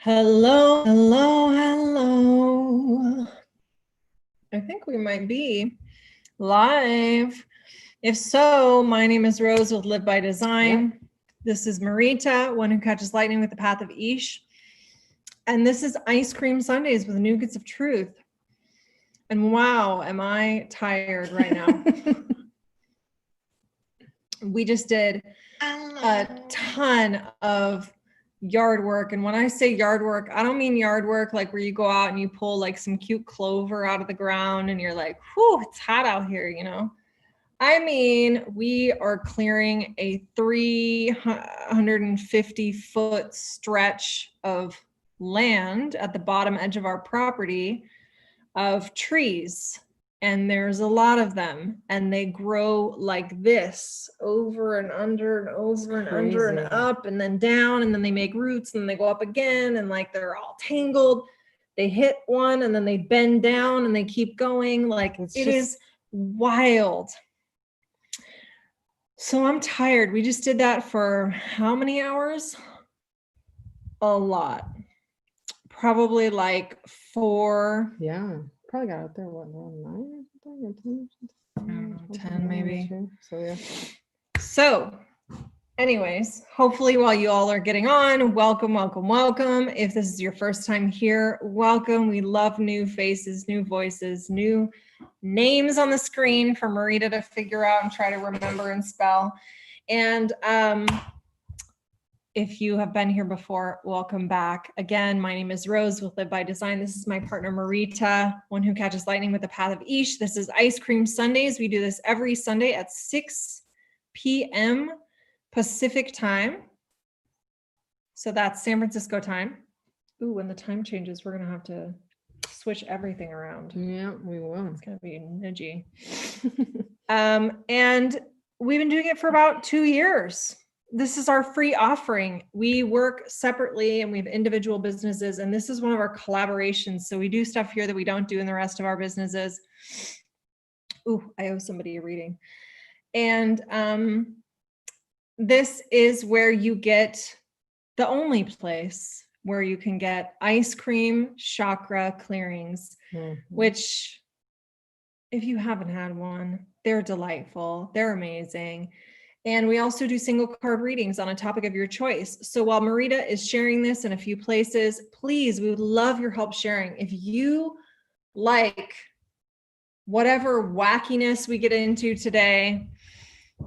Hello, hello, hello. I think we might be live. If so, my name is Rose with Live by Design. Yep. This is Marita, one who catches lightning with the path of Ish. And this is Ice Cream Sundays with Nougats of Truth. And wow, am I tired right now. We just did a ton of yard work. And when I say yard work, I don't mean yard work like where you go out and you pull like some cute clover out of the ground and you're like, whew, it's hot out here, you know. I mean, we are clearing a 350-foot stretch of land at the bottom edge of our property of trees. And there's a lot of them, and they grow like this, over and under and over and under and up and then down, and then they make roots and then they go up again, and like they're all tangled. They hit one and then they bend down and they keep going. Like it is wild. So I'm tired. We just did that for how many hours? A lot. Probably like 4. Yeah. Probably got out there, what, around 9 or something? 10 maybe. So, yeah. So, anyways, hopefully while you all are getting on, welcome, welcome, welcome. If this is your first time here, welcome. We love new faces, new voices, new names on the screen for Marita to figure out and try to remember and spell. And if you have been here before, welcome back. Again, my name is Rose with Live by Design. This is my partner, Marita, one who catches lightning with the path of Ish. This is Ice Cream Sundays. We do this every Sunday at 6 p.m. Pacific time. So that's San Francisco time. Ooh, when the time changes, we're going to have to switch everything around. Yeah, we will. It's going to be nudgy. And we've been doing it for about 2 years. This is our free offering. We work separately and we have individual businesses, and this is one of our collaborations. So we do stuff here that we don't do in the rest of our businesses. Ooh, I owe somebody a reading. And this is where you get the only place where you can get ice cream chakra clearings, which if you haven't had one, they're delightful. They're amazing. And we also do single card readings on a topic of your choice. So while Marita is sharing this in a few places, please, we would love your help sharing. If you like whatever wackiness we get into today,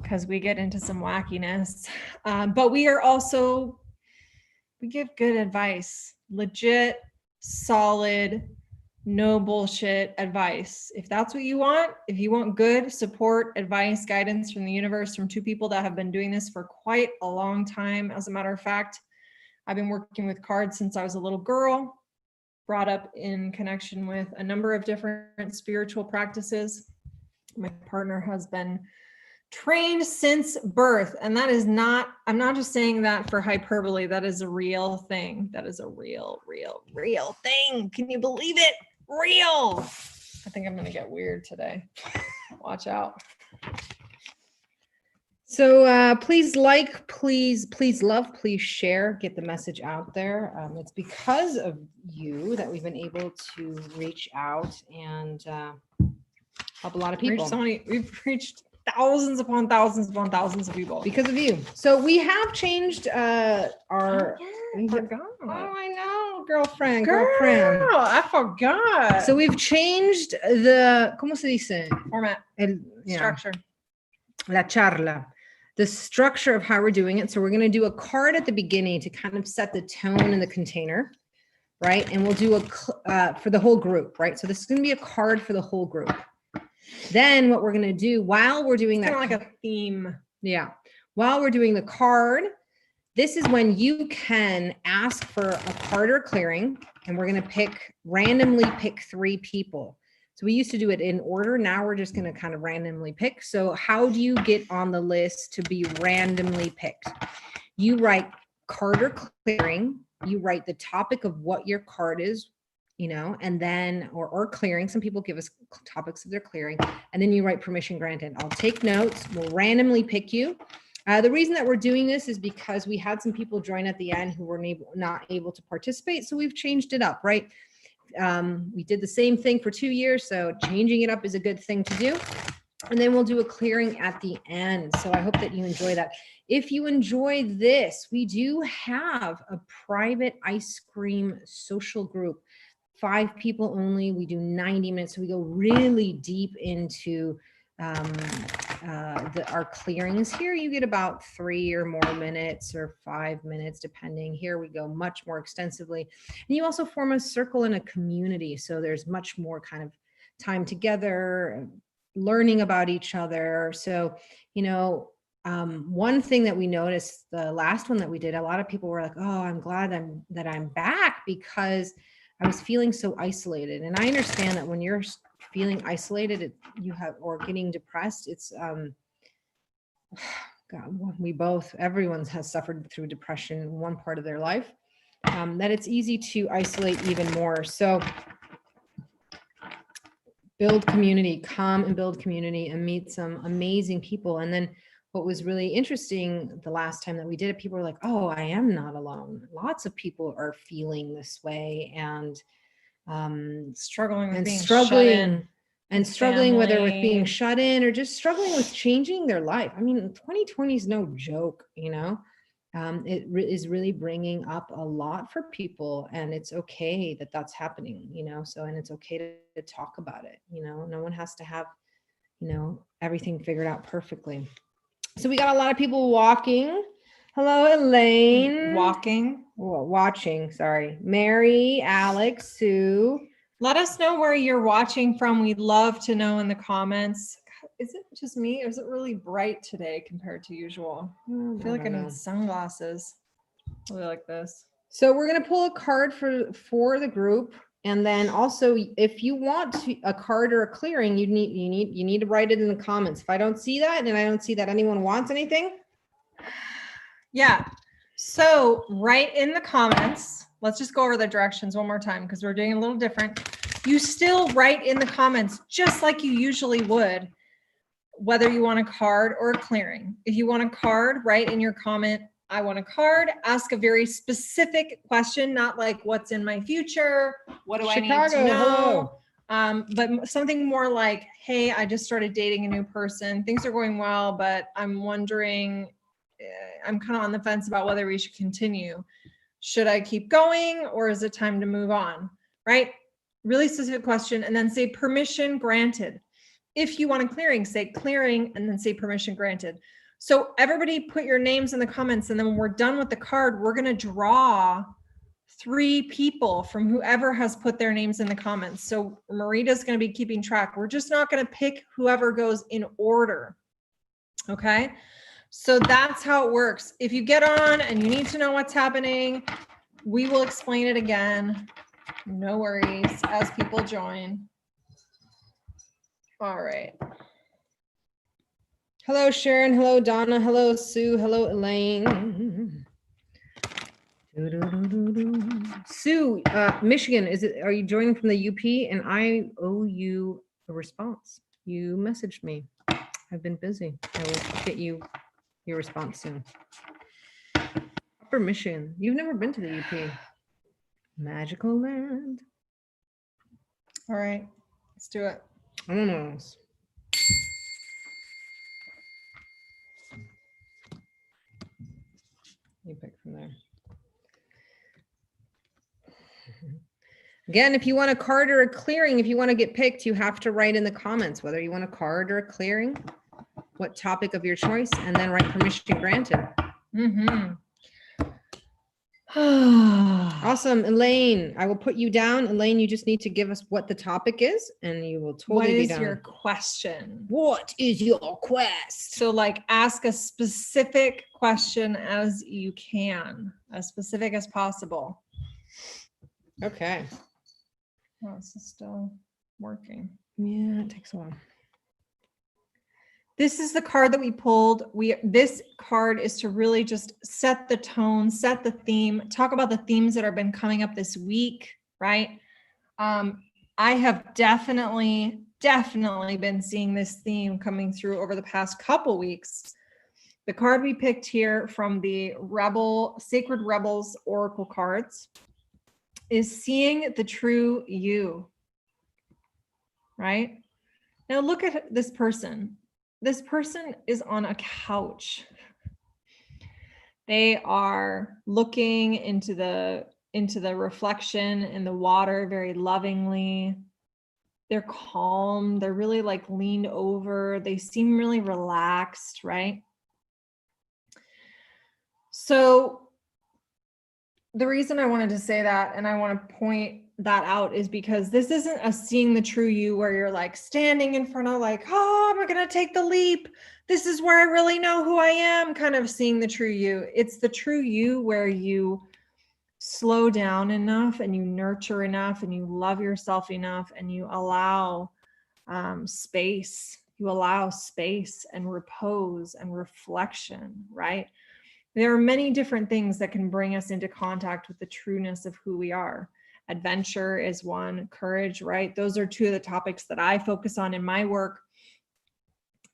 because we get into some wackiness, but we give good advice, legit, solid, no bullshit advice. If that's what you want, if you want good support, advice, guidance from the universe, from two people that have been doing this for quite a long time. As a matter of fact, I've been working with cards since I was a little girl, brought up in connection with a number of different spiritual practices. My partner has been trained since birth. And that is not, I'm not just saying that for hyperbole. That is a real thing. That is a real thing. Can you believe it? Real. I think I'm going to get weird today. Watch out. So please like, please love, please share, get the message out there. It's because of you that we've been able to reach out and help a lot of people. We've reached thousands upon thousands upon thousands of people because of you. So we have changed our I know, girlfriend. I forgot. So we've changed the ¿cómo se dice? Format. Structure. La charla. The structure of how we're doing it. So we're going to do a card at the beginning to kind of set the tone in the container, right? And we'll do a for the whole group, right? So this is going to be a card for the whole group. Then what we're going to do while we're doing that, kind of like a theme. Yeah. While we're doing the card, this is when you can ask for a card or clearing, and we're going to randomly pick 3 people. So we used to do it in order. Now we're just going to kind of randomly pick. So how do you get on the list to be randomly picked? You write card or clearing. You write the topic of what your card is, you know, and then, or clearing. Some people give us topics of their clearing, and then you write permission granted. I'll take notes. We'll randomly pick you. The reason that we're doing this is because we had some people join at the end who were not able to participate. So we've changed it up, right? We did the same thing for 2 years. So changing it up is a good thing to do. And then we'll do a clearing at the end. So I hope that you enjoy that. If you enjoy this, we do have a private ice cream social group, 5 people only. We do 90 minutes. So we go really deep into our clearings. Here you get about 3 or more minutes or 5 minutes, depending. Here we go much more extensively. And you also form a circle in a community. So there's much more kind of time together, learning about each other. So, one thing that we noticed, the last one that we did, a lot of people were like, oh, I'm glad that I'm back because I was feeling so isolated. And I understand that when you're feeling isolated, or getting depressed, it's, God, everyone has suffered through depression in one part of their life, that it's easy to isolate even more. So build community, come and build community and meet some amazing people. And then what was really interesting the last time that we did it, people were like, oh, I am not alone. Lots of people are feeling this way and struggling with being struggling, whether with being shut in or just struggling with changing their life. I mean, 2020 is no joke, it is really bringing up a lot for people, and it's okay that that's happening, so, and it's okay to talk about it. No one has to have, everything figured out perfectly. So we got a lot of people walking. Hello, Elaine. Watching, sorry. Mary, Alex, Sue. Let us know where you're watching from. We'd love to know in the comments. Is it just me, or is it really bright today compared to usual? I feel like I need sunglasses. Really like this. So we're going to pull a card for the group. And then also, if you want a card or a clearing, you need to write it in the comments. If I don't see that, and I don't see that anyone wants anything. Yeah. So write in the comments. Let's just go over the directions one more time because we're doing a little different. You still write in the comments just like you usually would, whether you want a card or a clearing. If you want a card, write in your comment, I want a card. Ask a very specific question, not like what's in my future, what do I need to know? But something more like, hey, I just started dating a new person. Things are going well, but I'm wondering, I'm kind of on the fence about whether we should continue. Should I keep going, or is it time to move on? Right? Really specific question, and then say permission granted. If you want a clearing, say clearing, and then say permission granted. So everybody put your names in the comments, and then when we're done with the card, we're going to draw 3 people from whoever has put their names in the comments. So Marita's going to be keeping track. We're just not going to pick whoever goes in order. Okay? So that's how it works. If you get on and you need to know what's happening, we will explain it again. No worries as people join. All right. Hello, Sharon. Hello, Donna. Hello, Sue. Hello, Elaine. Sue, Michigan, are you joining from the UP? And I owe you a response. You messaged me. I've been busy. I will get you your response soon. Upper Michigan. You've never been to the UP. Magical land. All right, let's do it. Almost. You pick from there. Again, if you want a card or a clearing, if you want to get picked, you have to write in the comments whether you want a card or a clearing, what topic of your choice, and then write permission granted. Awesome. Elaine, I will put you down. Elaine, you just need to give us what the topic is, and you will totally be done. What is your question? What is your quest? So like ask a specific question as you can, as specific as possible. Okay. Oh, this is still working. Yeah, it takes a while. This is the card that we pulled. This card is to really just set the tone, set the theme, talk about the themes that have been coming up this week, right? I have definitely been seeing this theme coming through over the past couple weeks. The card we picked here from the Sacred Rebels Oracle cards is seeing the true you, right? Now look at this person. This person is on a couch. They are looking into the reflection in the water very lovingly. They're calm. They're really like leaned over. They seem really relaxed, right? So the reason I wanted to say that, and I want to point that out, is because this isn't a seeing the true you where you're like standing in front of like, oh, I'm going to take the leap. This is where I really know who I am, kind of seeing the true you. It's the true you where you slow down enough and you nurture enough and you love yourself enough and you allow space. You allow space and repose and reflection, right? There are many different things that can bring us into contact with the trueness of who we are. Adventure is one, courage, right? Those are two of the topics that I focus on in my work.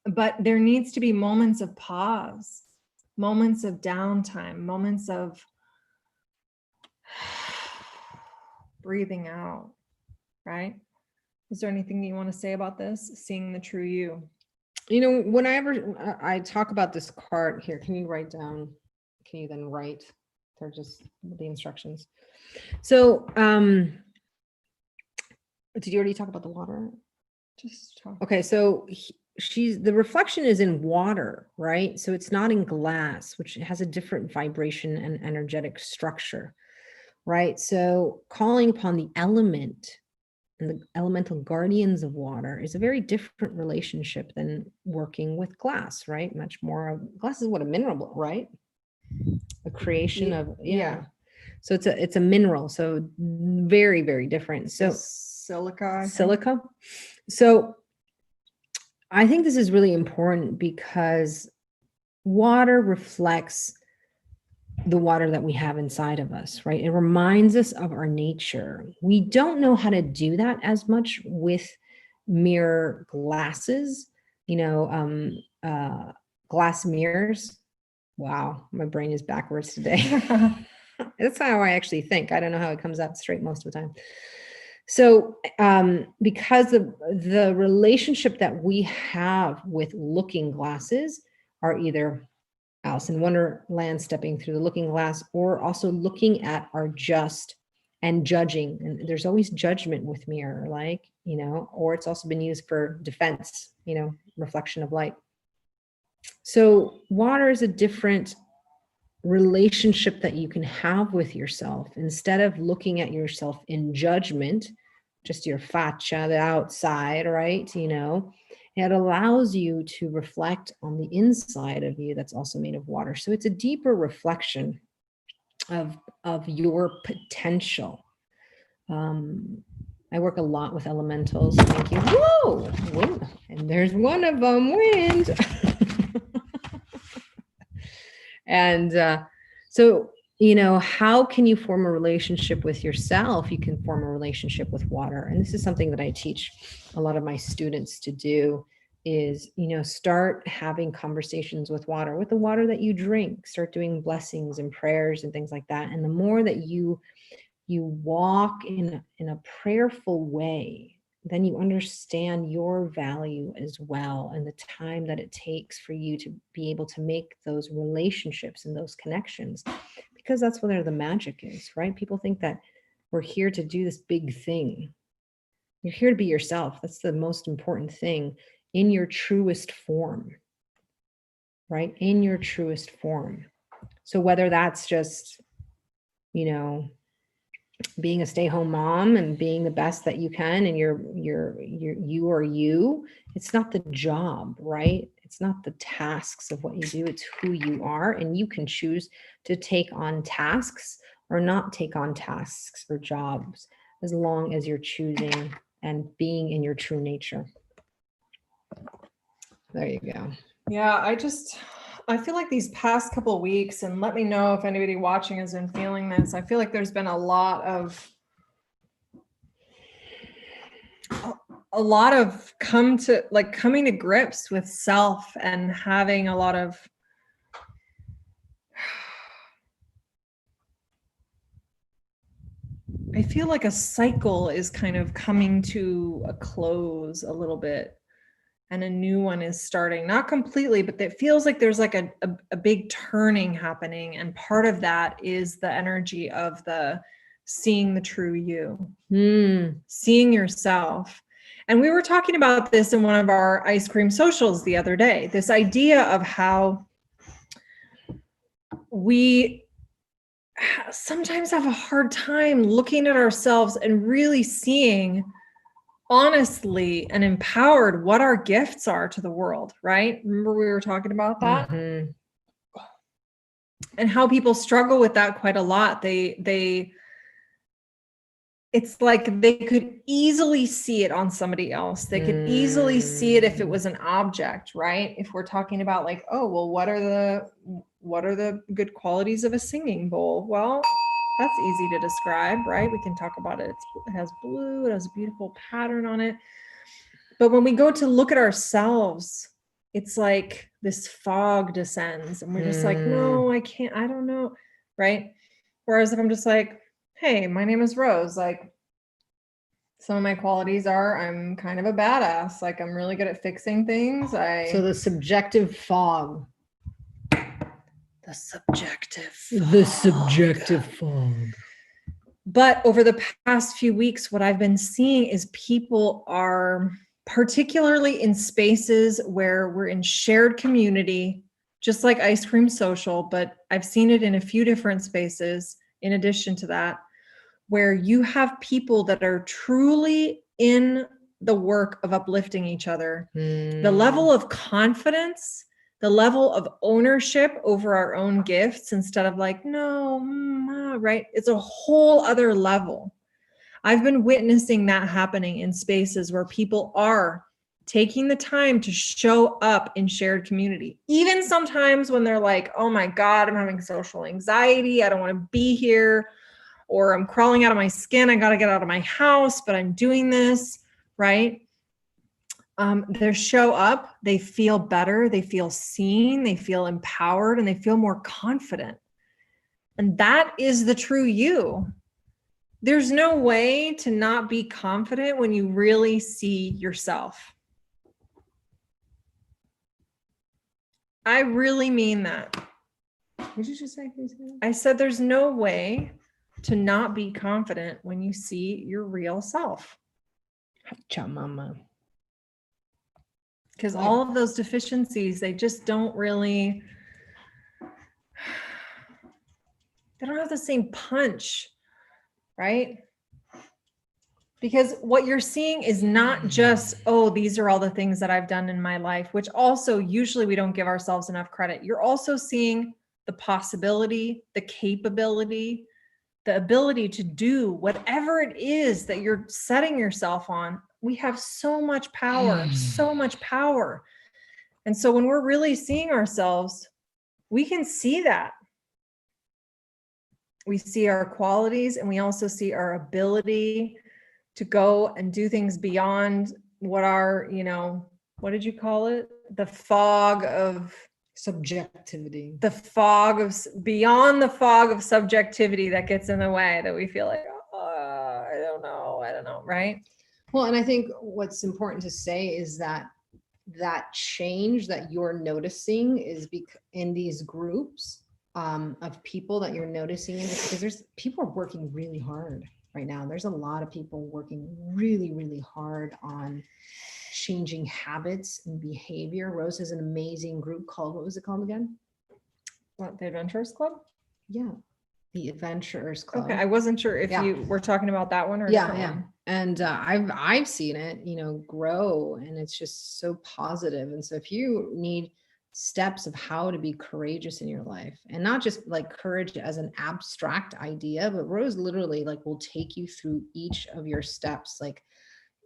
But there needs to be moments of pause, moments of downtime, moments of breathing out, right? Is there anything you want to say about this? Seeing the true you. You know, whenever I talk about this card here, can you write down? Can you then write? They're just the instructions. So, did you already talk about the water? Just talk. Okay, so the reflection is in water, right? So it's not in glass, which has a different vibration and energetic structure, right? So calling upon the element and the elemental guardians of water is a very different relationship than working with glass, right? Much more of glass is what, a mineral, right? A creation of, yeah. So it's a mineral. So very, very different. So silica. So I think this is really important because water reflects the water that we have inside of us, right? It reminds us of our nature. We don't know how to do that as much with mirror glasses, glass mirrors. Wow, my brain is backwards today. That's how I actually think. I don't know how it comes out straight most of the time. So because of the relationship that we have with looking glasses are either Alice in Wonderland stepping through the looking glass, or also looking at our just and judging. And there's always judgment with mirror, or it's also been used for defense, reflection of light. So water is a different relationship that you can have with yourself. Instead of looking at yourself in judgment, just your faccia, the outside, right? It allows you to reflect on the inside of you that's also made of water. So it's a deeper reflection of your potential. I work a lot with elementals. Thank you. Whoa, wind. And there's one of them, wind. And so, how can you form a relationship with yourself? You can form a relationship with water. And this is something that I teach a lot of my students to do is, start having conversations with the water that you drink. Start doing blessings and prayers and things like that. And the more that you walk in a prayerful way, then you understand your value as well, and the time that it takes for you to be able to make those relationships and those connections, because that's where the magic is, right? People think that we're here to do this big thing. You're here to be yourself. That's the most important thing, in your truest form, right? In your truest form. So whether that's just, being a stay-home mom and being the best that you can, and you are you, it's not the job, right? It's not the tasks of what you do, it's who you are. And you can choose to take on tasks or not take on tasks or jobs, as long as you're choosing and being in your true nature. There you go. Yeah, I feel like these past couple of weeks, and let me know if anybody watching has been feeling this, I feel like there's been a lot of coming to grips with self, and having a lot of I feel like a cycle is kind of coming to a close a little bit, and a new one is starting, not completely, but it feels like there's like a big turning happening. And part of that is the energy of the seeing the true you, seeing yourself. And we were talking about this in one of our ice cream socials the other day, this idea of how we sometimes have a hard time looking at ourselves and really seeing honestly and empowered what our gifts are to the world, right? Remember we were talking about that? Mm-hmm. And how people struggle with that quite a lot. It's like they could easily see it on somebody else. They could easily see it if it was an object, right? If we're talking about like, oh, well, what are the good qualities of a singing bowl? Well, that's easy to describe, right? We can talk about it. It has blue, it has a beautiful pattern on it. But when we go to look at ourselves, it's like this fog descends and we're just like, no, I can't, I don't know, right? Whereas if I'm just like, hey, my name is Rose, like some of my qualities are I'm kind of a badass, like I'm really good at fixing things. So the subjective fog. The subjective fog. But over the past few weeks, what I've been seeing is people are particularly in spaces where we're in shared community, just like Ice Cream Social, but I've seen it in a few different spaces in addition to that, where you have people that are truly in the work of uplifting each other. The level of confidence, the level of ownership over our own gifts instead of like, no, right? It's a whole other level. I've been witnessing that happening in spaces where people are taking the time to show up in shared community. Even sometimes when they're like, oh my God, I'm having social anxiety. I don't want to be here. Or I'm crawling out of my skin. I got to get out of my house, but I'm doing this, right? They show up, they feel better, they feel seen, they feel empowered, and they feel more confident. And that is the true you. There's no way to not be confident when you really see yourself. I really mean that. What did you just say? I said there's no way to not be confident when you see your real self. Cha mama. Because all of those deficiencies, they just don't really, they don't have the same punch, right? Because what you're seeing is not just, oh, these are all the things that I've done in my life, which also usually we don't give ourselves enough credit. You're also seeing the possibility, the capability, the ability to do whatever it is that you're setting yourself on. We have so much power, so much power. And so when we're really seeing ourselves, we can see that. We see our qualities and we also see our ability to go and do things beyond what our, what did you call it? The fog of subjectivity. Beyond the fog of subjectivity that gets in the way, that we feel like, I don't know, right? Well, and I think what's important to say is that change that you're noticing is in these groups of people that you're noticing, because people are working really hard right now. There's a lot of people working really, really hard on changing habits and behavior. Rose has an amazing group called, what was it called again? What, the Adventurers Club? Yeah, the Adventurers Club. Okay, I wasn't sure if you were talking about that one or one. And I've seen it, grow, and it's just so positive. And so if you need steps of how to be courageous in your life, and not just like courage as an abstract idea, but Rose literally will take you through each of your steps,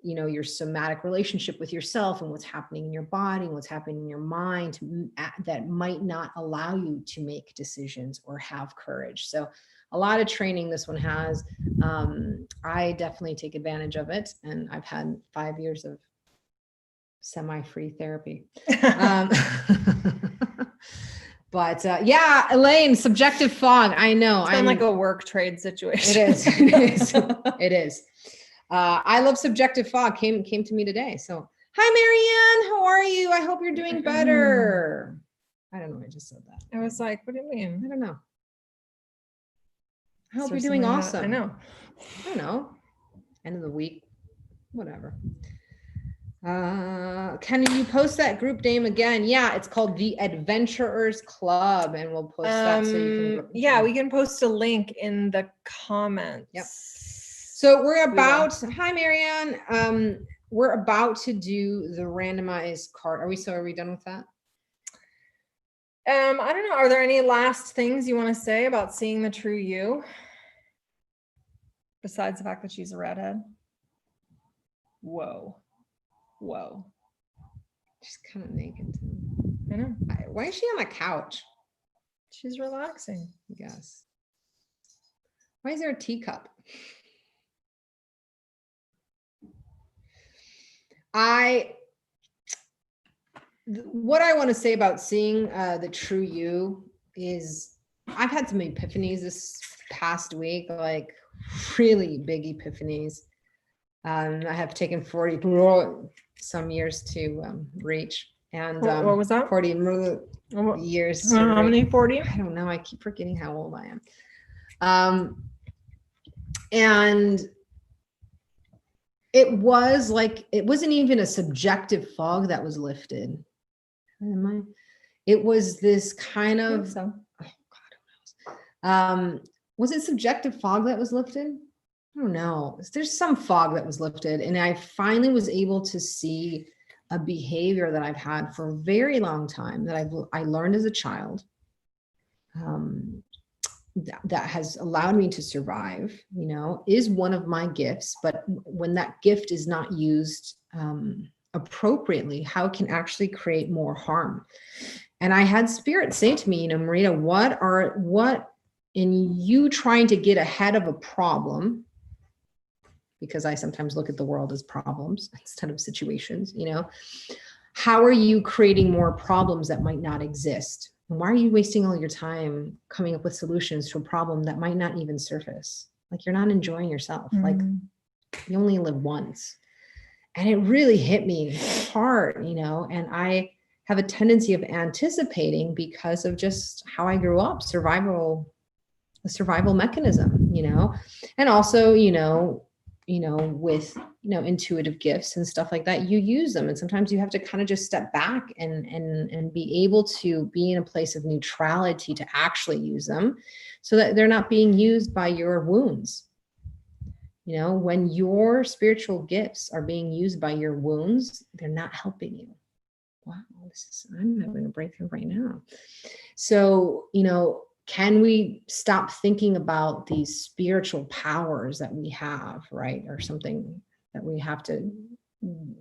your somatic relationship with yourself and what's happening in your body and what's happening in your mind that might not allow you to make decisions or have courage. So a lot of training this one has. I definitely take advantage of it, and I've had 5 years of semi-free therapy. But yeah, Elaine, subjective fog. I know. Sound like a work trade situation. It is. It is. It is. I love subjective fog. Came to me today. So hi, Marianne. How are you? I hope you're doing better. I don't know. I just said that. I was like, what do you mean? I don't know. I hope you're doing awesome. I know. I don't know. End of the week. Whatever. Can you post that group name again? Yeah, it's called the Adventurers Club, and we'll post that so you can. Yeah, we can post a link in the comments. Yep. So we're about. Hi, Marianne. We're about to do the randomized card. Are we done with that? I don't know. Are there any last things you want to say about seeing the true you? Besides the fact that she's a redhead. Whoa. She's kind of naked too. I know. Why is she on a couch? She's relaxing. I guess. Why is there a teacup? What I want to say about seeing the true you is I've had some epiphanies this past week, like really big epiphanies. I have taken 40 some years to reach. And what was that? 40 years. How many? 40? I don't know. I keep forgetting how old I am. And it was like, it wasn't even a subjective fog that was lifted. It was this kind of, So. oh God, who knows? Was it subjective fog that was lifted? I don't know. There's some fog that was lifted, and I finally was able to see a behavior that I've had for a very long time that I learned as a child. That has allowed me to survive, is one of my gifts. But when that gift is not used appropriately, how it can actually create more harm. And I had spirit say to me, Marita, what in you trying to get ahead of a problem, because I sometimes look at the world as problems instead of situations, how are you creating more problems that might not exist? And why are you wasting all your time coming up with solutions to a problem that might not even surface? Like, you're not enjoying yourself. Like, you only live once. And it really hit me hard, and I have a tendency of anticipating because of just how I grew up, a survival mechanism, and also, with, intuitive gifts and stuff like that, you use them. And sometimes you have to kind of just step back and be able to be in a place of neutrality to actually use them so that they're not being used by your wounds. When your spiritual gifts are being used by your wounds, they're not helping you. Wow, I'm having a breakthrough right now. So, can we stop thinking about these spiritual powers that we have, right? Or something that we have to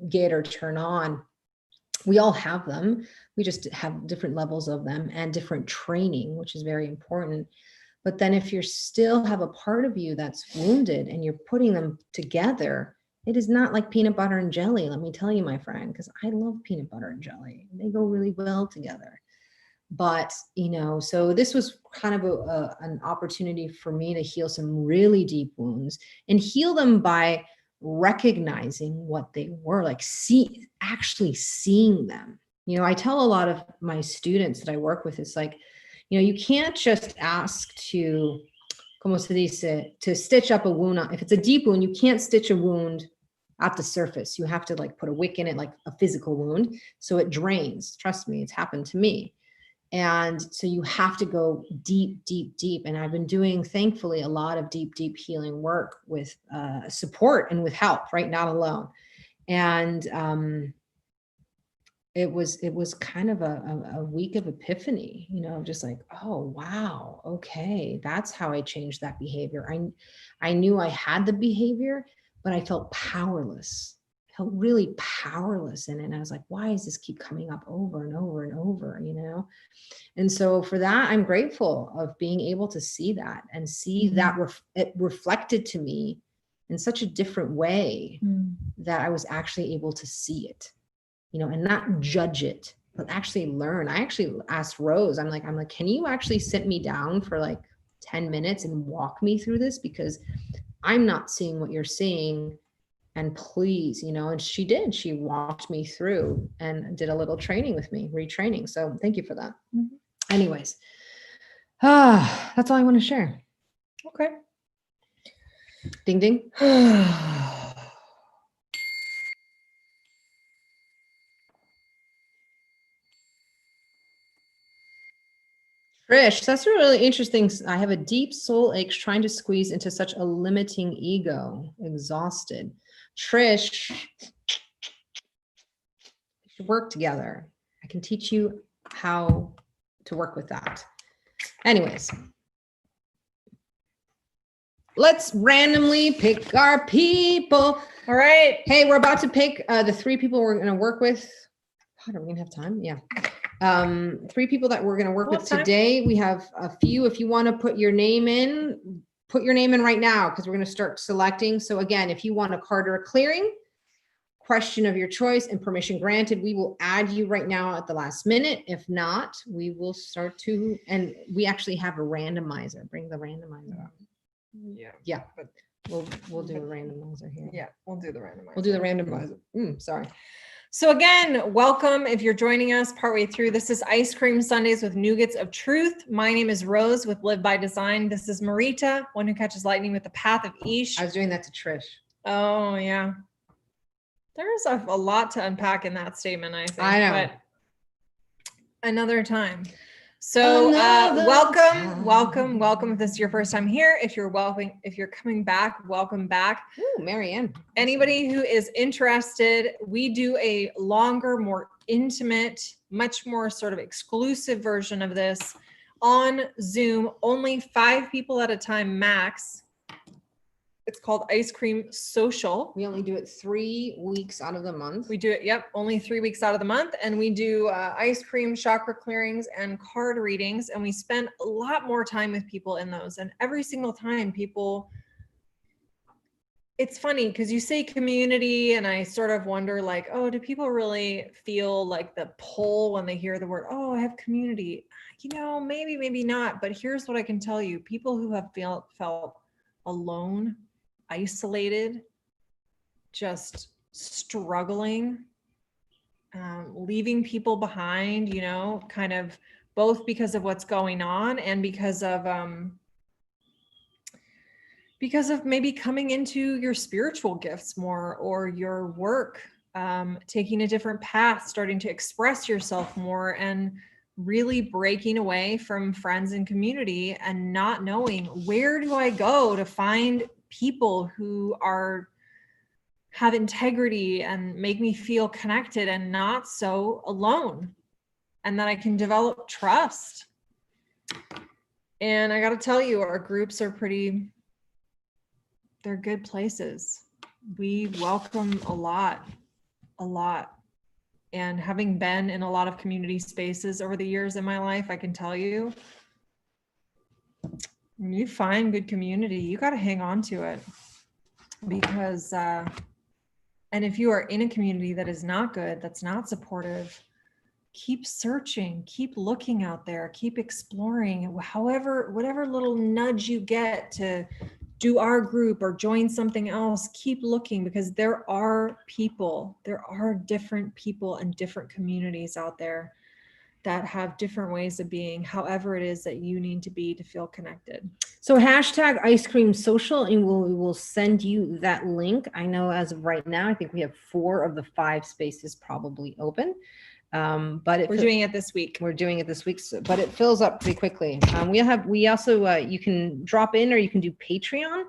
get or turn on. We all have them. We just have different levels of them and different training, which is very important. But then if you still have a part of you that's wounded and you're putting them together, it is not like peanut butter and jelly, let me tell you, my friend, because I love peanut butter and jelly. They go really well together. But, so this was kind of an opportunity for me to heal some really deep wounds and heal them by recognizing what they were, like actually seeing them. I tell a lot of my students that I work with, it's like, you can't just ask to, como se dice, to stitch up a wound. If it's a deep wound, you can't stitch a wound at the surface. You have to put a wick in it, like a physical wound, so it drains. Trust me, it's happened to me. And so you have to go deep, deep, deep. And I've been doing, thankfully, a lot of deep, deep healing work with support and with help, right? Not alone. And it was kind of a week of epiphany, just like, oh, wow. Okay. That's how I changed that behavior. I knew I had the behavior, but I felt powerless. Felt really powerless in it. And I was like, why does this keep coming up over and over and over, And so for that, I'm grateful of being able to see that and see that it reflected to me in such a different way that I was actually able to see it, and not judge it actually learn. I actually asked Rose, I'm like, can you actually sit me down for like 10 minutes and walk me through this? Because I'm not seeing what you're seeing. And please, and she did. She walked me through and did a little training with me, retraining. So thank you for that. Mm-hmm. Anyways, that's all I want to share. Okay. Ding, ding. Trish, that's really interesting. I have a deep soul ache trying to squeeze into such a limiting ego. Exhausted. Trish, we should work together. I can teach you how to work with that. Anyways, let's randomly pick our people. All right. Hey, we're about to pick the 3 people we're going to work with. God, are we going to have time? Yeah. 3 people that we're going to work with today. We have a few. If you want to put your name in right now, because we're going to start selecting. So again, if you want a card or a clearing, question of your choice and permission granted, we will add you right now at the last minute. If not, we will start to, and we actually have a randomizer. Bring the randomizer up. Yeah. But we'll do a randomizer here. Yeah, we'll do the randomizer. We'll do the randomizer. Sorry. So again, welcome if you're joining us partway through. This is Ice Cream Sundays with Nougats of Truth. My name is Rose with Live by Design. This is Marita, one who catches lightning with the path of Ish. I was doing that to Trish. Oh, yeah. There's a lot to unpack in that statement, I think. I know. But another time. So welcome. If this is your first time here, if you're coming back, welcome back. Ooh, Marianne. Anybody who is interested, we do a longer, more intimate, much more sort of exclusive version of this on Zoom, only 5 people at a time max. It's called Ice Cream Social. We only do it 3 weeks out of the month. We do it, only 3 weeks out of the month. And we do ice cream, chakra clearings, and card readings. And we spend a lot more time with people in those. And every single time it's funny because you say community and I sort of wonder like, oh, do people really feel like the pull when they hear the word, oh, I have community? Maybe not. But here's what I can tell you. People who have felt alone, isolated, just struggling, leaving people behind, kind of both because of what's going on and because of maybe coming into your spiritual gifts more or your work, taking a different path, starting to express yourself more and really breaking away from friends and community and not knowing where do I go to find people who have integrity and make me feel connected and not so alone, and that I can develop trust. And I got to tell you, our groups are they're good places. We welcome a lot. And having been in a lot of community spaces over the years in my life, I can tell you, when you find good community, you got to hang on to it because, and if you are in a community that is not good, that's not supportive, keep searching, keep looking out there, keep exploring, whatever little nudge you get to do our group or join something else, keep looking because there are different people and different communities out there that have different ways of being, however it is that you need to be to feel connected. So hashtag Ice Cream Social, and we will send you that link. I know as of right now, I think we have 4 of the 5 spaces probably open. But we're doing it this week. We're doing it this week, but it fills up pretty quickly. We also you can drop in or you can do Patreon.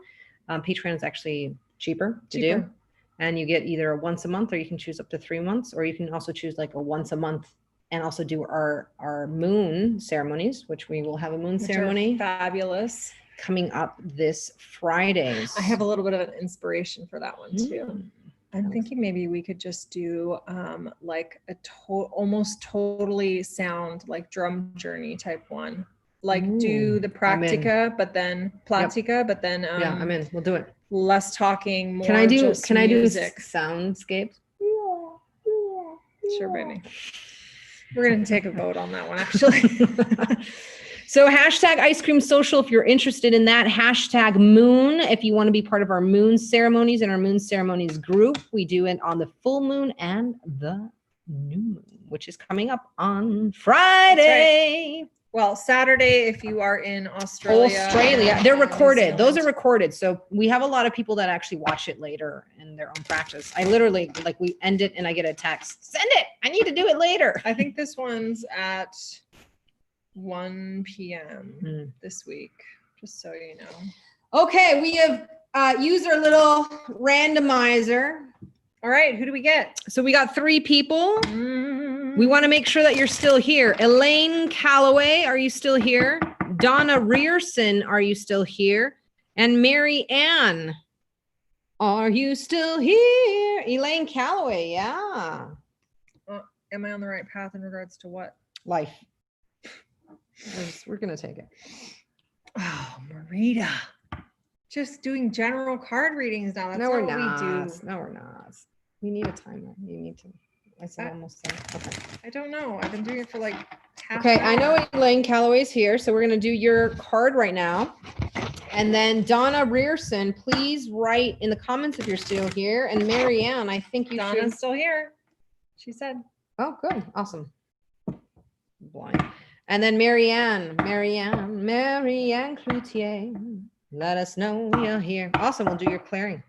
Patreon is actually cheaper to do, and you get either a once a month or you can choose up to 3 months, or you can also choose like a once a month and also do our moon ceremonies, which we will have a moon ceremony. Fabulous. Coming up this Friday. I have a little bit of an inspiration for that one too. I'm thinking maybe we could just do like a almost totally sound like drum journey type one. Like do the practica, but then platica, but then yeah, I'm in. We'll do it. Less talking, more. Can I do music. soundscapes? Sure, baby. We're going to take a vote on that one, actually. So hashtag ice cream social if you're interested in that. Hashtag moon if you want to be part of our moon ceremonies and our moon ceremonies group. We do it on the full moon and the new moon, which is coming up on Friday. Right. Well, Saturday if you are in Australia. They're recorded. Those are recorded. So we have a lot of people that actually watch it later in their own practice. I literally, like, we end it and I get a text, send it. I need to do it later. I think this one's at 1 p.m. this week, just so you know. Okay, we have used our little randomizer. All right, who do we get? So we got 3 people. We want to make sure that you're still here. Elaine Calloway, are you still here? Donna Rearson, are you still here? And Mary Ann, are you still here? Elaine Calloway, yeah. Am I on the right path in regards to what? Life. We're going to take it. Oh, Marita. Just doing general card readings now. That's No, we're not not. what we do. No, we're not. We need a timer. You need to. I said almost done. Okay. I don't know. I've been doing it for like half Okay, an hour. I know Elaine Calloway's here, so we're going to do your card right now. And then Donna Rearson, please write in the comments if you're still here. And Mary Ann, I think you Donna's should. still here. She said. Oh, good. Awesome. Blind. And then Mary Ann Cloutier. Let us know you're here. Awesome. We'll do your clearing.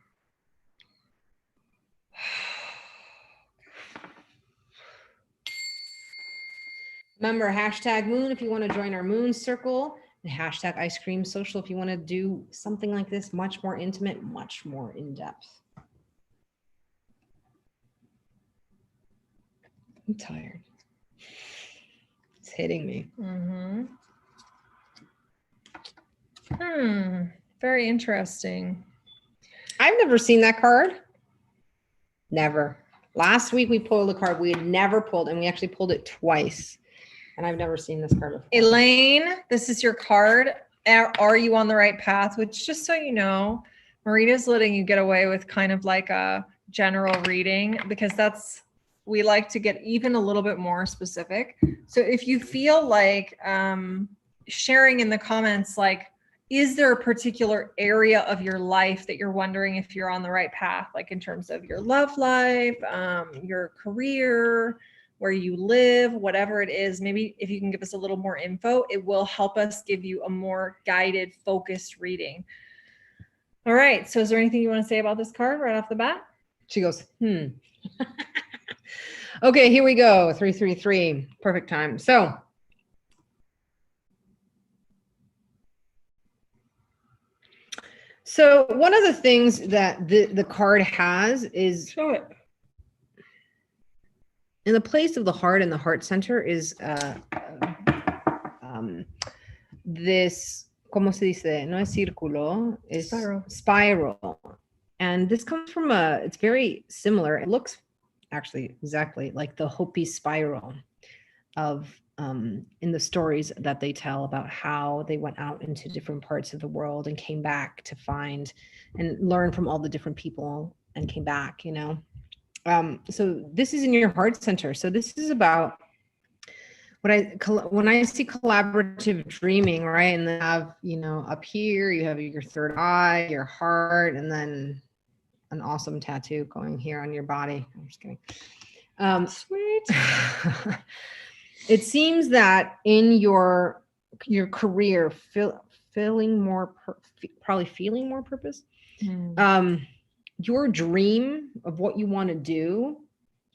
Remember, hashtag moon if you want to join our moon circle, and hashtag ice cream social if you want to do something like this, much more intimate, much more in depth. I'm tired. It's hitting me. Very interesting. I've never seen that card. Never. Last week we pulled a card we had never pulled, and we actually pulled it twice. And I've never seen this card before. Elaine, this is your card. Are you on the right path? Which, just so you know, Marita's letting you get away with kind of like a general reading, because we like to get even a little bit more specific. So if you feel like sharing in the comments, like, is there a particular area of your life that you're wondering if you're on the right path, like in terms of your love life, your career, where you live, whatever it is, maybe if you can give us a little more info, it will help us give you a more guided, focused reading. All right. So is there anything you want to say about this card right off the bat? She goes, Okay, here we go. 333. Perfect time. So one of the things that the card has is, show it. In the place of the heart and the heart center is this, ¿cómo se dice? No es círculo, es spiral. And this comes from it's very similar. It looks actually exactly like the Hopi spiral of in the stories that they tell about how they went out into different parts of the world and came back to find and learn from all the different people and came back, you know. So this is in your heart center. So this is about when I see collaborative dreaming, right? And then have, you know, up here, you have your third eye, your heart, and then an awesome tattoo going here on your body. I'm just kidding. Sweet. It seems that in your career, feeling more purpose. Your dream of what you want to do,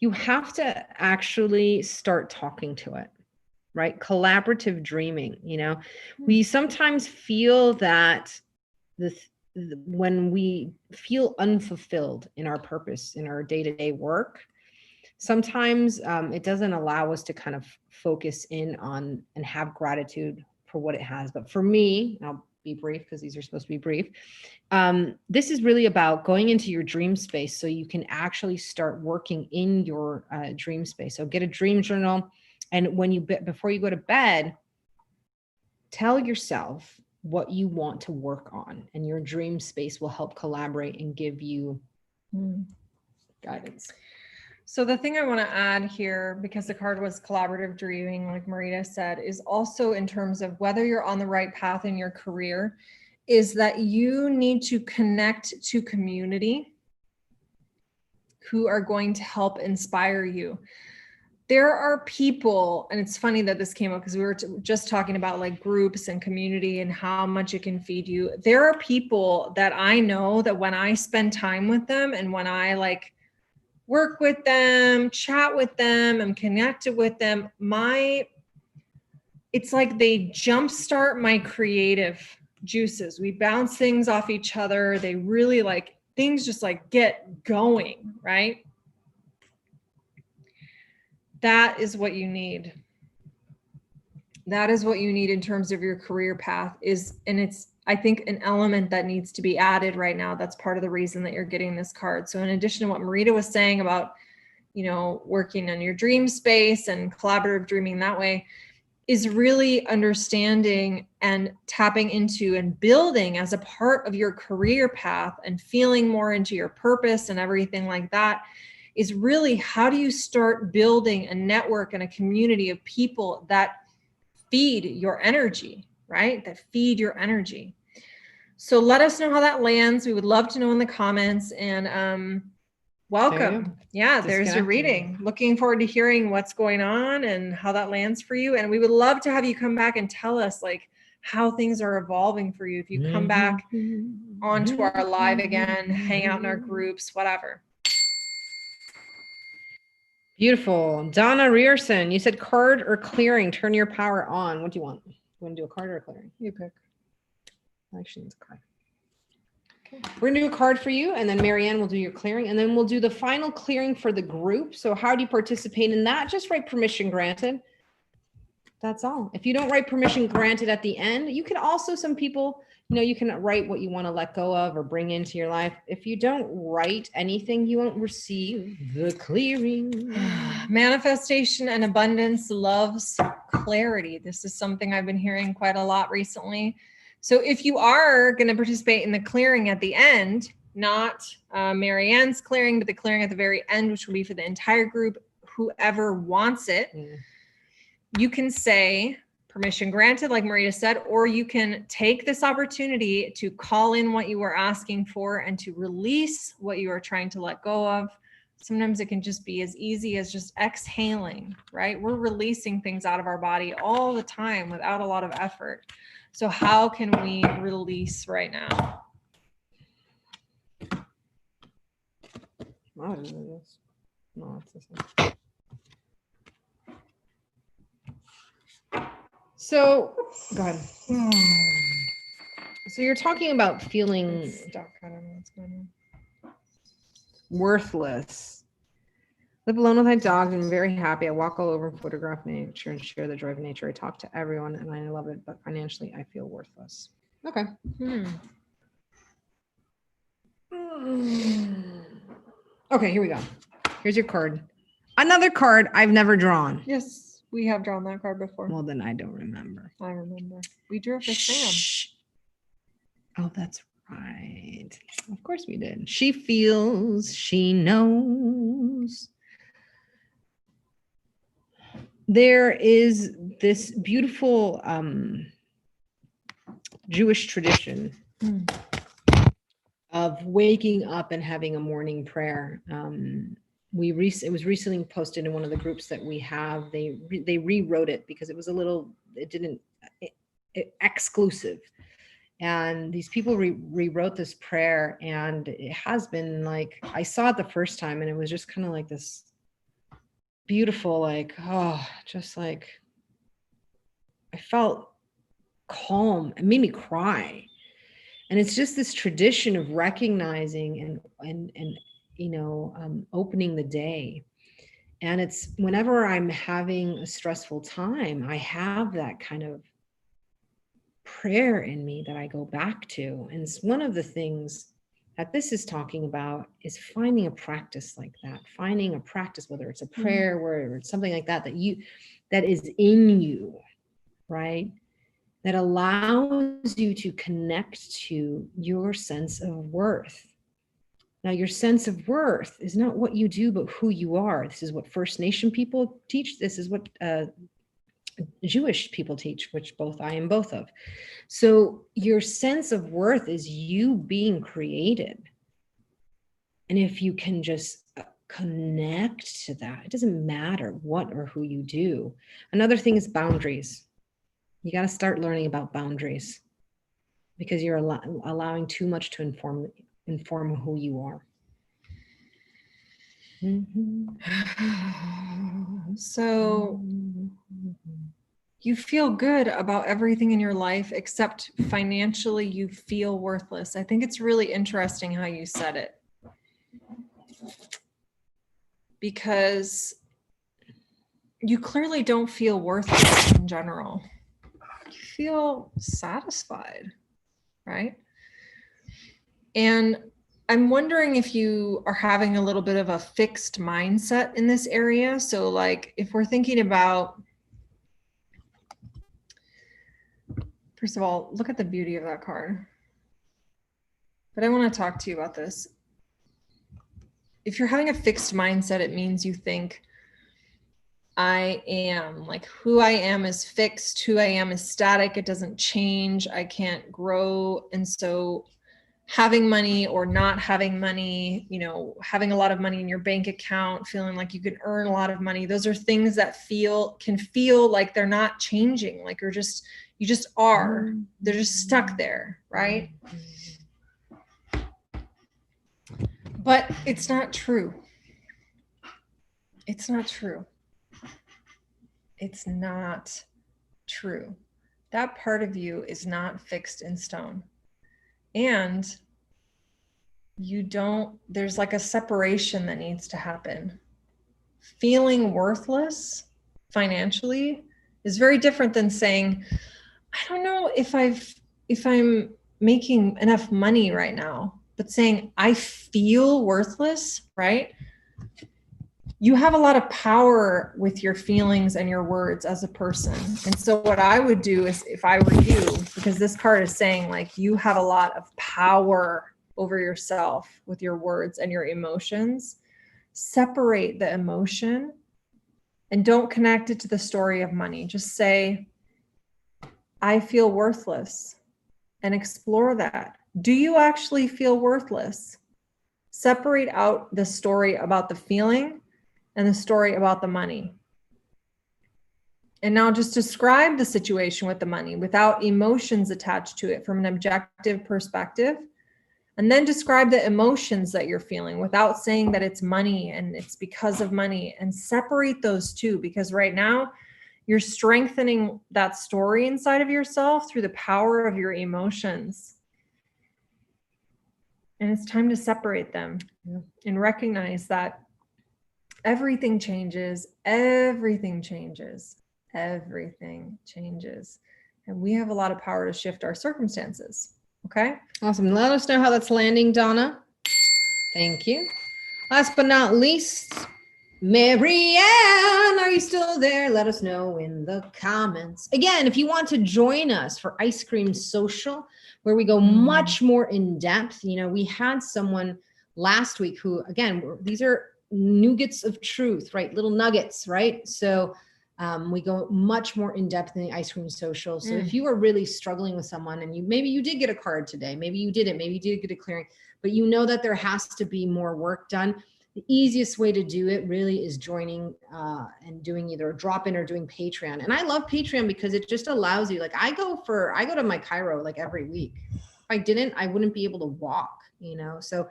you have to actually start talking to it, right? Collaborative dreaming, you know, we sometimes feel that when we feel unfulfilled in our purpose, in our day-to-day work, sometimes it doesn't allow us to kind of focus in on and have gratitude for what it has. But for me, I'll be brief because these are supposed to be brief. This is really about going into your dream space so you can actually start working in your dream space. So get a dream journal, and before you go to bed, tell yourself what you want to work on, and your dream space will help collaborate and give you guidance. So the thing I want to add here, because the card was collaborative dreaming, like Marita said, is also in terms of whether you're on the right path in your career, is that you need to connect to community who are going to help inspire you. There are people, and it's funny that this came up because we were just talking about like groups and community and how much it can feed you. There are people that I know that when I spend time with them and when I like work with them, chat with them, I'm connected with them, it's like they jumpstart my creative juices. We bounce things off each other. They really like, things just like get going, right? That is what you need. That is what you need in terms of your career path and it's, I think, an element that needs to be added right now. That's part of the reason that you're getting this card. So in addition to what Marita was saying about, working on your dream space and collaborative dreaming that way, is really understanding and tapping into and building as a part of your career path and feeling more into your purpose and everything like that, is really how do you start building a network and a community of people that feed your energy, right? That feed your energy. So let us know how that lands. We would love to know in the comments, and welcome. Yeah, there's your reading. Looking forward to hearing what's going on and how that lands for you. And we would love to have you come back and tell us like how things are evolving for you. If you come back onto our live again, hang out in our groups, whatever. Beautiful. Donna Rierson, you said card or clearing, turn your power on. What do you want? You want to do a card or a clearing? You pick. Actually, it's a card. Okay. We're gonna do a card for you, and then Marianne will do your clearing, and then we'll do the final clearing for the group. So how do you participate in that? Just write permission granted. That's all. If you don't write permission granted at the end, you can also, some people, you can write what you want to let go of or bring into your life. If you don't write anything, you won't receive the clearing. Manifestation and abundance loves clarity. This is something I've been hearing quite a lot recently. So if you are going to participate in the clearing at the end, not Marianne's clearing, but the clearing at the very end, which will be for the entire group, whoever wants it, you can say permission granted, like Marita said, or you can take this opportunity to call in what you were asking for and to release what you are trying to let go of. Sometimes it can just be as easy as just exhaling, right? We're releasing things out of our body all the time without a lot of effort. So how can we release right now? No, it's this one. So, go ahead. So you're talking about feeling Stuck. I don't know what's going on. Worthless. Live alone with my dog and I'm very happy. I walk all over and photograph nature and share the joy of nature. I talk to everyone and I love it, but financially I feel worthless. Okay. Okay, here we go. Here's your card. Another card I've never drawn. Yes, we have drawn that card before. Well, then I don't remember. I remember. We drew it for Sam. Oh, that's right. Of course we did. She feels, she knows. There is this beautiful Jewish tradition of waking up and having a morning prayer. It was recently posted in one of the groups that we have. They rewrote it because it was exclusive. And these people rewrote this prayer, and it has been like, I saw it the first time and it was just kind of like this beautiful, like, oh, just like, I felt calm. It made me cry. And it's just this tradition of recognizing and opening the day. And it's whenever I'm having a stressful time, I have that kind of prayer in me that I go back to. And it's one of the things that this is talking about is finding a practice like that, finding a practice, whether it's a prayer, where it's something like that that is in you, right? That allows you to connect to your sense of worth. Now, your sense of worth is not what you do, but who you are. This is what First Nation people teach. This is what Jewish people teach, which both I am both of. So your sense of worth is you being created. And if you can just connect to that, it doesn't matter what or who you do. Another thing is boundaries. You got to start learning about boundaries because you're allowing too much to inform who you are. So you feel good about everything in your life, except financially you feel worthless. I think it's really interesting how you said it. Because you clearly don't feel worthless in general. You feel satisfied, right? And I'm wondering if you are having a little bit of a fixed mindset in this area. So like if we're thinking about, first of all, look at the beauty of that card. But I want to talk to you about this. If you're having a fixed mindset, it means you think I am, like who I am is fixed, who I am is static, it doesn't change, I can't grow. And so having money or not having money, you know, having a lot of money in your bank account, feeling like you can earn a lot of money, those are things that can feel like they're not changing, like you just are, they're just stuck there, right? But it's not true. It's not true. It's not true. That part of you is not fixed in stone. And there's like a separation that needs to happen. Feeling worthless financially is very different than saying, I don't know if I'm making enough money right now, but saying I feel worthless, right? You have a lot of power with your feelings and your words as a person. And so what I would do is, if I were you, because this card is saying like you have a lot of power over yourself with your words and your emotions, separate the emotion and don't connect it to the story of money. Just say, I feel worthless, and explore that. Do you actually feel worthless? Separate out the story about the feeling and the story about the money. And now just describe the situation with the money without emotions attached to it from an objective perspective. And then describe the emotions that you're feeling without saying that it's money and it's because of money, and separate those two, because right now you're strengthening that story inside of yourself through the power of your emotions. And it's time to separate them and recognize that everything changes, everything changes, everything changes. And we have a lot of power to shift our circumstances. Okay. Awesome. Let us know how that's landing, Donna. Thank you. Last but not least, Marianne, are you still there? Let us know in the comments. Again, if you want to join us for Ice Cream Social, where we go much more in depth, you know, we had someone last week who, again, these are nuggets of truth, right? Little nuggets, right? So we go much more in depth in the Ice Cream Social. So if you are really struggling with someone and maybe you did get a card today, maybe you didn't, maybe you did get a clearing, but you know that there has to be more work done. The easiest way to do it really is joining and doing either a drop-in or doing Patreon. And I love Patreon because it just allows you, like I go to my chiro like every week. If I didn't, I wouldn't be able to walk, you know? So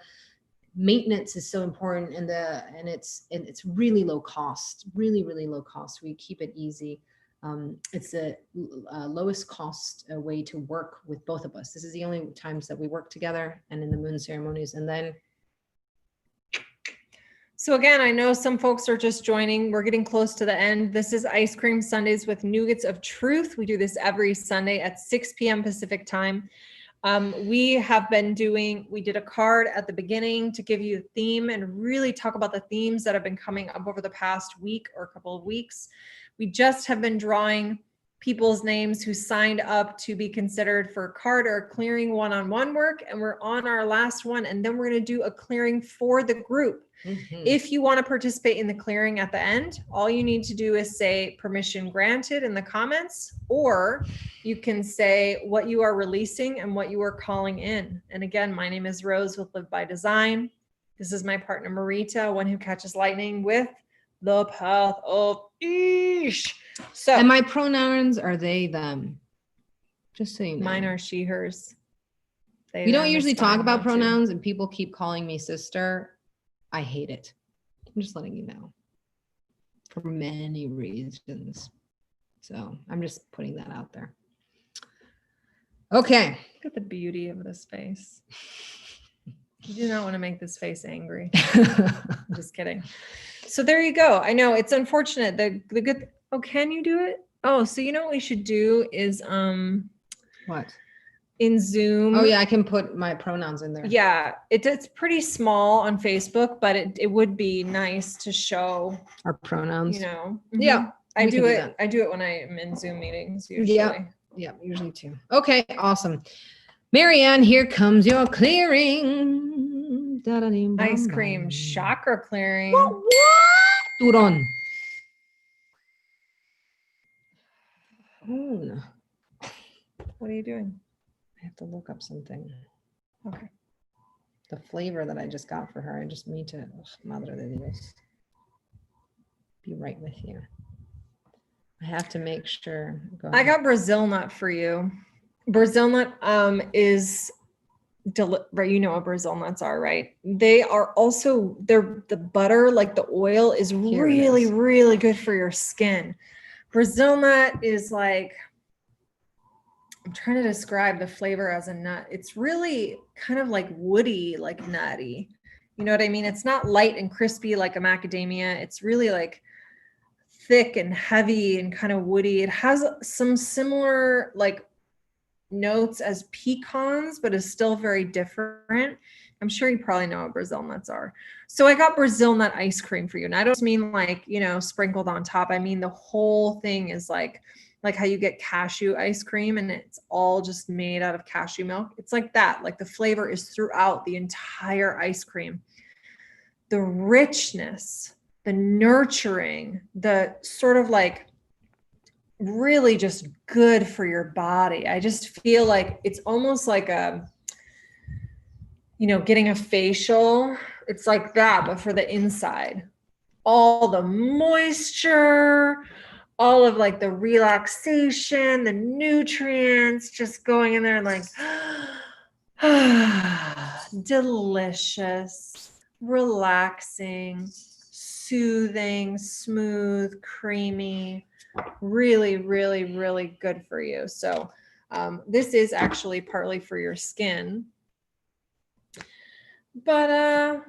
maintenance is so important, and it's really low cost, really low cost. We keep it easy. It's the lowest cost way to work with both of us. This is the only times that we work together, and in the moon ceremonies. And then so again, I know some folks are just joining. We're getting close to the end. This is Ice Cream Sundays with Nougats of Truth. We do this every Sunday at 6 p.m. Pacific time. We did a card at the beginning to give you a theme and really talk about the themes that have been coming up over the past week or a couple of weeks. We just have been drawing people's names who signed up to be considered for card or clearing one-on-one work. And we're on our last one. And then we're going to do a clearing for the group. If you want to participate in the clearing at the end, all you need to do is say permission granted in the comments, or you can say what you are releasing and what you are calling in. And again, my name is Rose with Live by Design. This is my partner, Marita, one who catches lightning with the path of Ish. So, and my pronouns are they, them. Just so you know. Mine are she, hers. We don't usually talk about pronouns, and people keep calling me sister. I hate it. I'm just letting you know for many reasons. So I'm just putting that out there. Okay. Look at the beauty of this face. You do not want to make this face angry. I'm just kidding. So there you go. I know it's unfortunate. The good. Oh, can you do it? Oh, so you know what we should do is What? In Zoom. Oh yeah, I can put my pronouns in there. Yeah, it's pretty small on Facebook, but it would be nice to show our pronouns. You know. Yeah, I do it. I do it when I am in Zoom meetings usually. Yeah, usually too. Okay, awesome. Marianne, here comes your clearing. Ice cream chakra clearing. What? Turon. Oh. What are you doing? I have to look up something. Okay. The flavor that I just got for her. I just need to, Madre de Dios, be right with you. I have to make sure. I got Brazil nut for you. Brazil nut is right. You know what Brazil nuts are, right? They are also, the butter, like the oil is really, really good for your skin. Brazil nut is like, I'm trying to describe the flavor as a nut. It's really kind of like woody, like nutty. You know what I mean? It's not light and crispy like a macadamia. It's really like thick and heavy and kind of woody. It has some similar like notes as pecans, but is still very different. I'm sure you probably know what Brazil nuts are. So I got Brazil nut ice cream for you. And I don't mean like, you know, sprinkled on top. I mean, the whole thing is like how you get cashew ice cream and it's all just made out of cashew milk. It's like that. Like the flavor is throughout the entire ice cream. The richness, the nurturing, the sort of like really just good for your body. I just feel like it's almost like a, you know, getting a facial. It's like that, but for the inside. All the moisture, all of like the relaxation, the nutrients just going in there and like, delicious, relaxing, soothing, smooth, creamy, really, really, really good for you. So this is actually partly for your skin, but I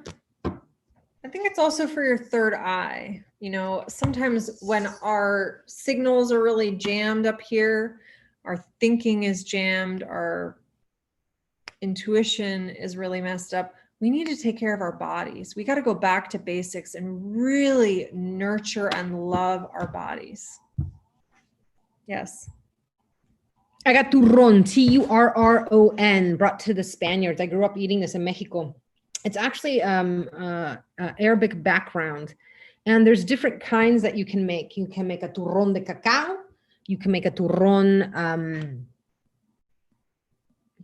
think it's also for your third eye. You know, sometimes when our signals are really jammed up here, our thinking is jammed, our intuition is really messed up, we need to take care of our bodies. We got to go back to basics and really nurture and love our bodies. Yes. I got turron, Turron, brought to the Spaniards. I grew up eating this in Mexico. It's actually Arabic background. And there's different kinds that you can make. You can make a turron de cacao. You can make a turron,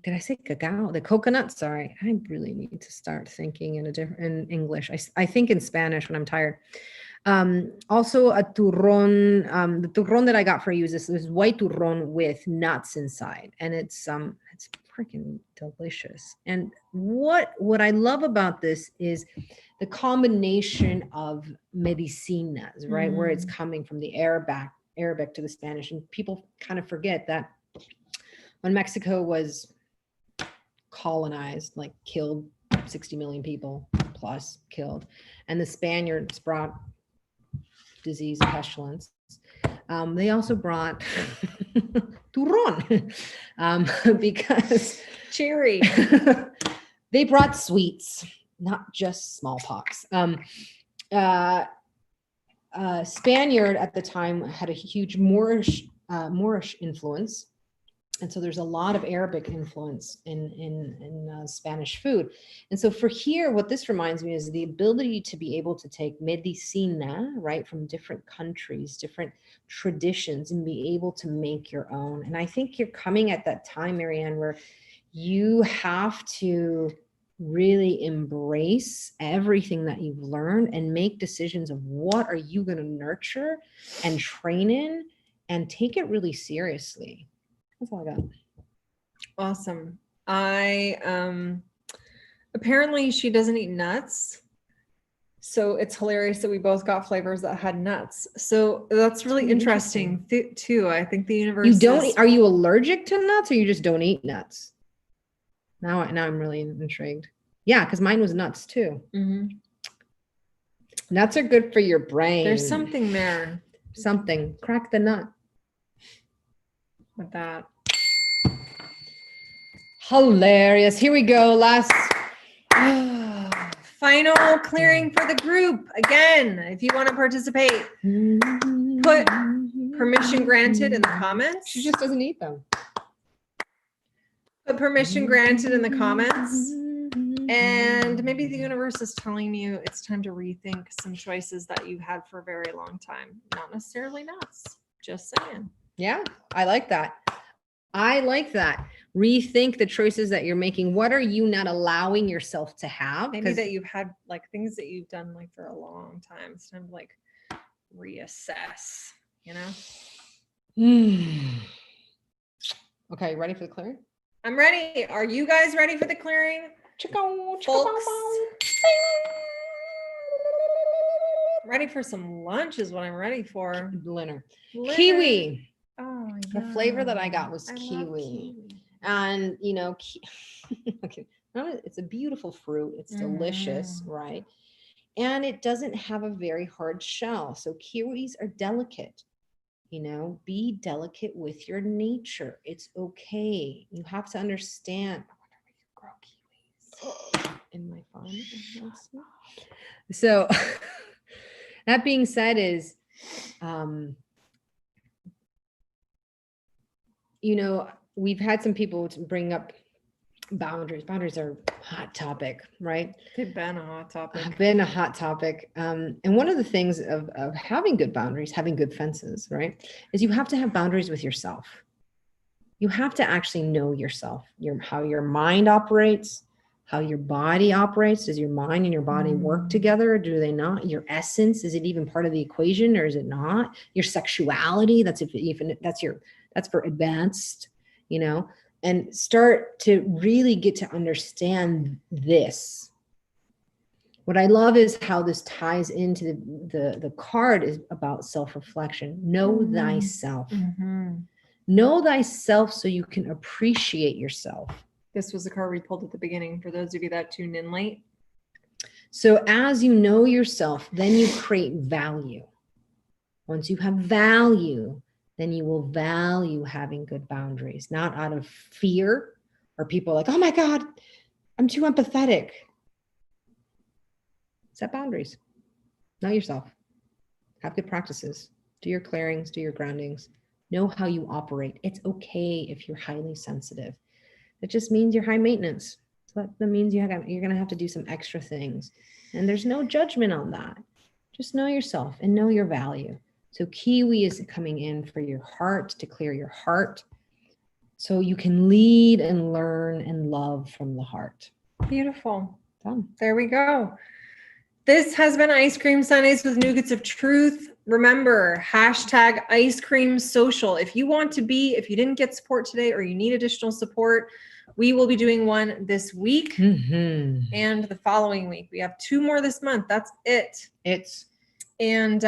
did I say cacao? The coconut? Sorry, I really need to start thinking in English. I think in Spanish when I'm tired. Also a turron, the turron that I got for you is this white turron with nuts inside. And it's freaking delicious. And what I love about this is the combination of medicinas, right? Where it's coming from the Arabic to the Spanish. And people kind of forget that when Mexico was colonized, like killed 60 million people plus killed, and the Spaniards brought disease, pestilence. They also brought turron because cheery. They brought sweets, not just smallpox. Spaniard at the time had a huge Moorish Moorish influence. And so there's a lot of Arabic influence in Spanish food. And so for here, what this reminds me is the ability to be able to take medicina, right, from different countries, different traditions, and be able to make your own. And I think you're coming at that time, Marianne, where you have to really embrace everything that you've learned and make decisions of what are you going to nurture and train in and take it really seriously. That's all I got. Awesome. Apparently she doesn't eat nuts. So it's hilarious that we both got flavors that had nuts. So that's really interesting too. I think the universe are you allergic to nuts or you just don't eat nuts? Now I'm really intrigued. Yeah, because mine was nuts too. Mm-hmm. Nuts are good for your brain. There's something there. Something. Crack the nut. With that. Hilarious. Here we go. Last final clearing for the group. Again, if you want to participate, put permission granted in the comments. She just doesn't eat them. Put permission granted in the comments. And maybe the universe is telling you it's time to rethink some choices that you've had for a very long time. Not necessarily nuts. Just saying. Yeah, I like that. I like that. Rethink the choices that you're making. What are you not allowing yourself to have? Maybe that you've had like things that you've done like for a long time. It's time to like reassess, you know? Okay, ready for the clearing? I'm ready. Are you guys ready for the clearing? Folks. Ready for some lunch is what I'm ready for. Dinner. Kiwi. Oh, the flavor that I got was kiwi. And you know, okay, it's a beautiful fruit. It's delicious, right? And it doesn't have a very hard shell. So kiwis are delicate. You know, be delicate with your nature. It's okay. You have to understand. I wonder if you grow kiwis in my farm. So that being said is, you know, we've had some people to bring up boundaries. Boundaries are a hot topic, right? They've been a hot topic. And one of the things of having good boundaries, having good fences, right, is you have to have boundaries with yourself. You have to actually know yourself, how your mind operates, how your body operates. Does your mind and your body work together? Or do they not? Your essence, is it even part of the equation or is it not? Your sexuality, that's for advanced, you know, and start to really get to understand this. What I love is how this ties into the card is about self-reflection. Know thyself. Know thyself so you can appreciate yourself. This was the card we pulled at the beginning for those of you that tuned in late. So as you know yourself, then you create value. Once you have value, then you will value having good boundaries, not out of fear or people like, oh my God, I'm too empathetic. Set boundaries. Know yourself. Have good practices. Do your clearings, do your groundings. Know how you operate. It's okay if you're highly sensitive. It just means you're high maintenance. So that means you're going to have to do some extra things. And there's no judgment on that. Just know yourself and know your value. So kiwi is coming in for your heart, to clear your heart, so you can lead and learn and love from the heart. Beautiful. Done. There we go. This has been Ice Cream Sundays with Nougats of Truth. Remember, hashtag Ice Cream Social. If you didn't get support today or you need additional support, we will be doing one this week and the following week. We have 2 more this month. That's it. And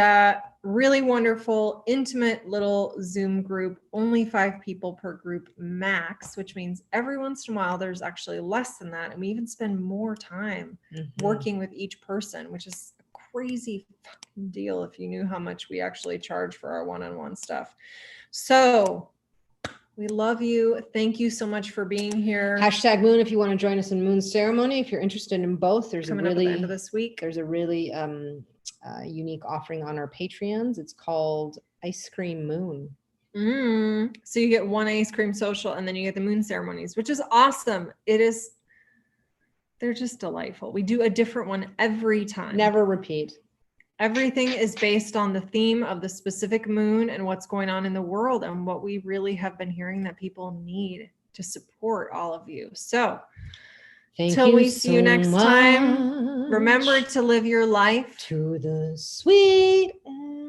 really wonderful, intimate little Zoom group, only 5 people per group max, which means every once in a while there's actually less than that. And we even spend more time working with each person, which is a crazy fucking deal if you knew how much we actually charge for our one-on-one stuff. So we love you. Thank you so much for being here. Hashtag Moon if you want to join us in Moon ceremony. If you're interested in both, there's Coming up at the end of this week. There's a really unique offering on our Patreons. It's called Ice Cream Moon. So you get one ice cream social and then you get the moon ceremonies, which is awesome. They're just delightful. We do a different one every time. Never repeat. Everything is based on the theme of the specific moon and what's going on in the world and what we really have been hearing that people need to support all of you. So till we see you next time, remember to live your life to the sweet end.